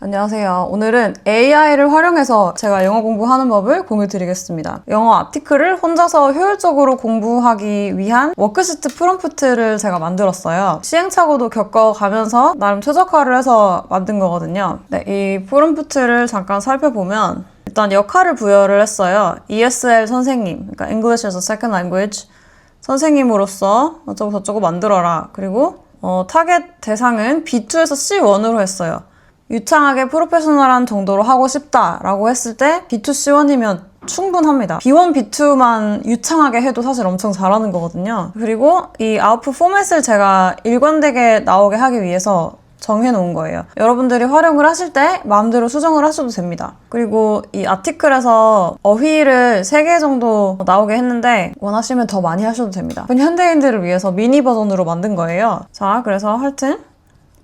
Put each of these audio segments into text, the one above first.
안녕하세요. 오늘은 AI를 활용해서 제가 영어 공부하는 법을 공유 드리겠습니다. 영어 아티클을 혼자서 효율적으로 공부하기 위한 워크시트 프롬프트를 제가 만들었어요. 시행착오도 겪어가면서 나름 최적화를 해서 만든 거거든요. 네, 이 프롬프트를 잠깐 살펴보면 일단 역할을 부여를 했어요. ESL 선생님, 그러니까 English as a Second Language 선생님으로서 어쩌고 저쩌고 만들어라. 그리고 타겟 대상은 B2에서 C1으로 했어요. 유창하게 프로페셔널한 정도로 하고 싶다라고 했을 때 B2, C1이면 충분합니다. B1, B2만 유창하게 해도 사실 엄청 잘하는 거거든요. 그리고 이 아웃풋 포맷을 제가 일관되게 나오게 하기 위해서 정해놓은 거예요. 여러분들이 활용을 하실 때 마음대로 수정을 하셔도 됩니다. 그리고 이 아티클에서 어휘를 3개 정도 나오게 했는데 원하시면 더 많이 하셔도 됩니다. 현대인들을 위해서 미니 버전으로 만든 거예요. 자, 그래서 하여튼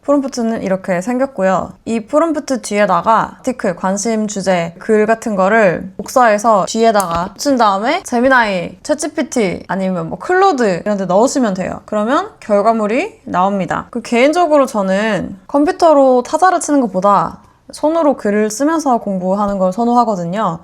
프롬프트는 이렇게 생겼고요. 이 프롬프트 뒤에다가 아티클, 관심, 주제, 글 같은 거를 복사해서 뒤에다가 붙인 다음에 제미나이, 챗GPT 아니면 클로드 이런 데 넣으시면 돼요. 그러면 결과물이 나옵니다. 개인적으로 저는 컴퓨터로 타자를 치는 것보다 손으로 글을 쓰면서 공부하는 걸 선호하거든요.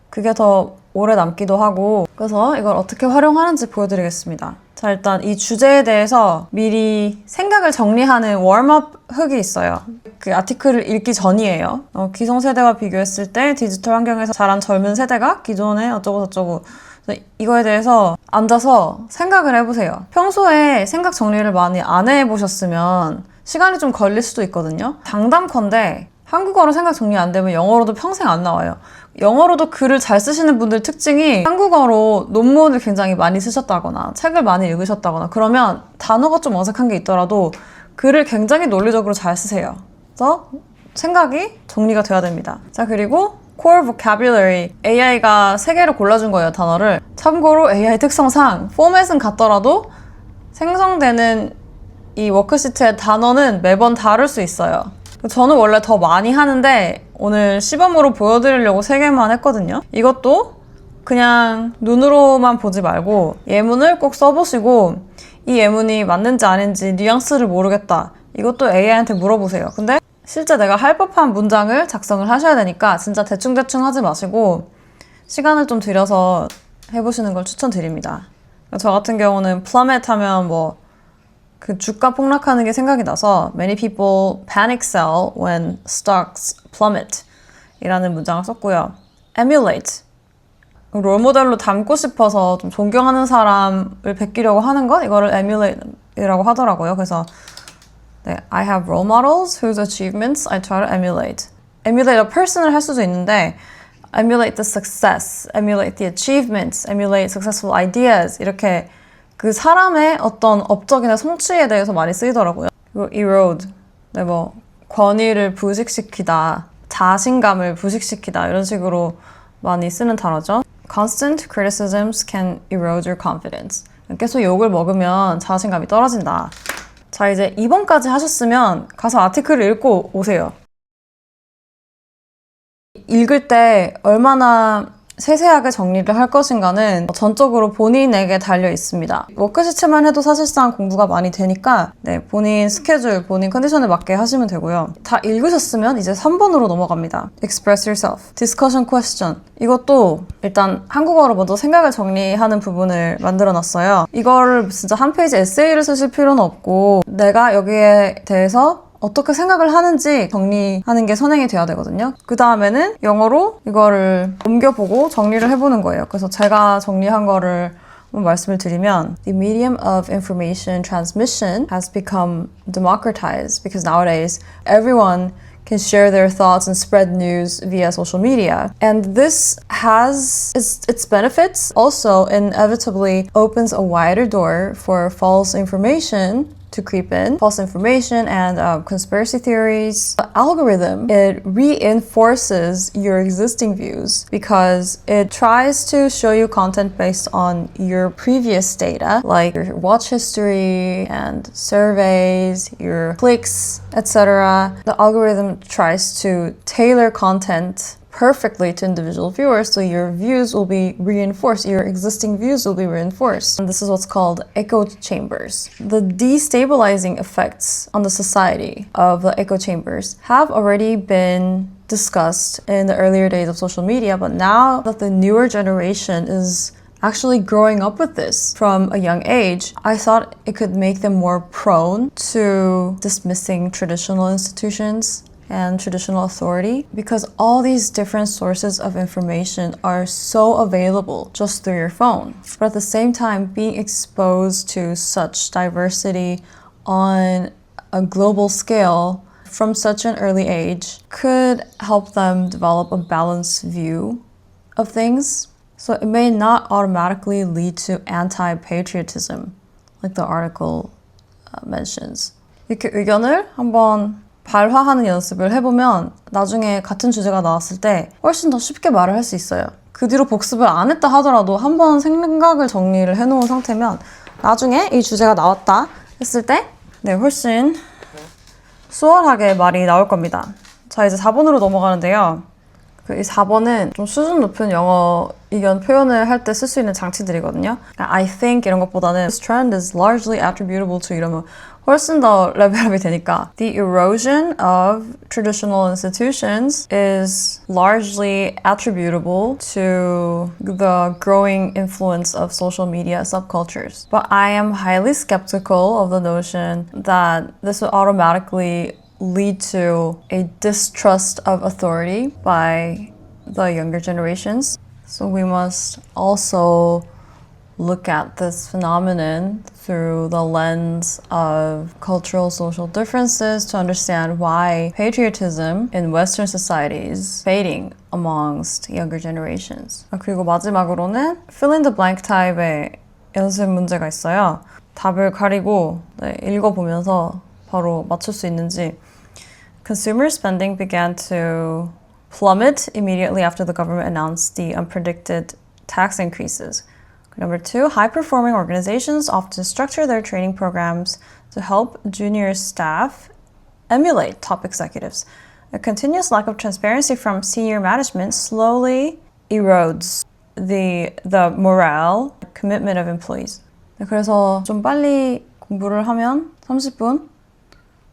그게 더 오래 남기도 하고, 그래서 이걸 어떻게 활용하는지 보여드리겠습니다. 자, 일단 이 주제에 대해서 미리 생각을 정리하는 웜업 흙이 있어요. 그 아티클을 읽기 전이에요. 기성세대와 비교했을 때 디지털 환경에서 자란 젊은 세대가 기존에 어쩌고 저쩌고, 이거에 대해서 앉아서 생각을 해보세요. 평소에 생각 정리를 많이 안 해보셨으면 시간이 좀 걸릴 수도 있거든요. 장담컨대 한국어로 생각 정리 안 되면 영어로도 평생 안 나와요. 영어로도 글을 잘 쓰시는 분들 특징이 한국어로 논문을 굉장히 많이 쓰셨다거나 책을 많이 읽으셨다거나 그러면 단어가 좀 어색한 게 있더라도 글을 굉장히 논리적으로 잘 쓰세요. 그래서 생각이 정리가 돼야 됩니다. 자, 그리고 Core Vocabulary AI가 3개를 골라준 거예요, 단어를. 참고로 AI 특성상 포맷은 같더라도 생성되는 이 워크시트의 단어는 매번 다를 수 있어요. 저는 원래 더 많이 하는데 오늘 시범으로 보여드리려고 3개만 했거든요. 이것도 그냥 눈으로만 보지 말고 예문을 꼭 써보시고 이 예문이 맞는지 아닌지 뉘앙스를 모르겠다. 이것도 AI한테 물어보세요. 근데 실제 내가 할 법한 문장을 작성을 하셔야 되니까 진짜 대충대충 하지 마시고 시간을 좀 들여서 해보시는 걸 추천드립니다. 저 같은 경우는 plummet 하면 그 주가 폭락하는 게 생각이 나서 Many people panic sell when stocks plummet 이라는 문장을 썼고요. Emulate 롤모델로 닮고 싶어서 좀 존경하는 사람을 베끼려고 하는 것 이거를 emulate이라고 하더라고요. 그래서 네, I have role models whose achievements I try to emulate. Emulate a person을 할 수도 있는데 emulate the success, emulate the achievements, emulate successful ideas 이렇게 그 사람의 어떤 업적이나 성취에 대해서 많이 쓰이더라고요. 그리고 erode, 네, 권위를 부식시키다, 자신감을 부식시키다 이런 식으로 많이 쓰는 단어죠. Constant criticisms can erode your confidence. 계속 욕을 먹으면 자신감이 떨어진다. 자, 이제 2번까지 하셨으면 가서 아티클을 읽고 오세요. 읽을 때 얼마나 세세하게 정리를 할 것인가는 전적으로 본인에게 달려 있습니다. 워크시트만 해도 사실상 공부가 많이 되니까 네, 본인 스케줄, 본인 컨디션에 맞게 하시면 되고요. 다 읽으셨으면 이제 3번으로 넘어갑니다. Express yourself. Discussion question. 이것도 일단 한국어로 먼저 생각을 정리하는 부분을 만들어놨어요. 이거를 진짜 한 페이지 에세이를 쓰실 필요는 없고 내가 여기에 대해서 어떻게 생각을 하는지 정리하는 게 선행이 돼야 되거든요. 그 다음에는 영어로 이거를 옮겨보고 정리를 해보는 거예요. 그래서 제가 정리한 거를 한번 말씀을 드리면 The medium of information transmission has become democratized because nowadays everyone can share their thoughts and spread news via social media. And this has its benefits, also inevitably opens a wider door for false information to creep in, false information and conspiracy theories. The algorithm, it reinforces your existing views because it tries to show you content based on your previous data, like your watch history and surveys, your clicks, etc. The algorithm tries to tailor content perfectly to individual viewers, so your views will be reinforced, your existing views will be reinforced. And this is what's called echo chambers. The destabilizing effects on the society of the echo chambers have already been discussed in the earlier days of social media, but now that the newer generation is actually growing up with this from a young age, I thought it could make them more prone to dismissing traditional institutions and traditional authority, because all these different sources of information are so available just through your phone. But at the same time, being exposed to such diversity on a global scale from such an early age could help them develop a balanced view of things. So it may not automatically lead to anti-patriotism, like the article mentions. 이렇게 의견을 한번 발화하는 연습을 해보면 나중에 같은 주제가 나왔을 때 훨씬 더 쉽게 말을 할 수 있어요. 그 뒤로 복습을 안 했다 하더라도 한번 생각을 정리를 해놓은 상태면 나중에 이 주제가 나왔다 했을 때 훨씬 수월하게 말이 나올 겁니다. 자, 이제 4번으로 넘어가는데요. 이 4번은 좀 수준 높은 영어 의견 표현을 할 때 쓸 수 있는 장치들이거든요. I think 이런 것보다는 This trend is largely attributable to 이러면 훨씬 더 레벨업이 되니까 The erosion of traditional institutions is largely attributable to the growing influence of social media subcultures. But I am highly skeptical of the notion that this would automatically lead to a distrust of authority by the younger generations. So we must also look at this phenomenon through the lens of cultural social differences to understand why patriotism in Western societies is fading amongst younger generations. 그리고 마지막으로는 fill in the blank 타입의 연습 문제가 있어요. 답을 가리고 읽어보면서 바로 맞출 수 있는지. Consumer spending began to plummet immediately after the government announced the unpredicted tax increases. Number 2, high-performing organizations often structure their training programs to help junior staff emulate top executives. A continuous lack of transparency from senior management slowly erodes the morale, commitment of employees. 그래서 좀 빨리 공부를 하면 30분,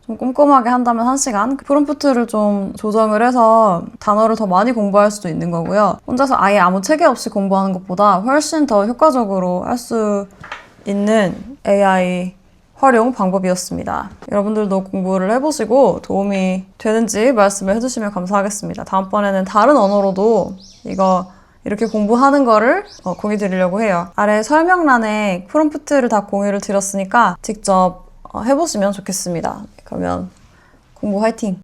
좀 꼼꼼하게 한다면 1시간, 프롬프트를 좀 조정을 해서 단어를 더 많이 공부할 수도 있는 거고요. 혼자서 아예 아무 체계 없이 공부하는 것보다 훨씬 더 효과적으로 할 수 있는 AI 활용 방법이었습니다. 여러분들도 공부를 해보시고 도움이 되는지 말씀을 해주시면 감사하겠습니다. 다음번에는 다른 언어로도 이거 이렇게 공부하는 거를 공유 드리려고 해요. 아래 설명란에 프롬프트를 다 공유를 드렸으니까 직접 해보시면 좋겠습니다. 그러면 공부 화이팅!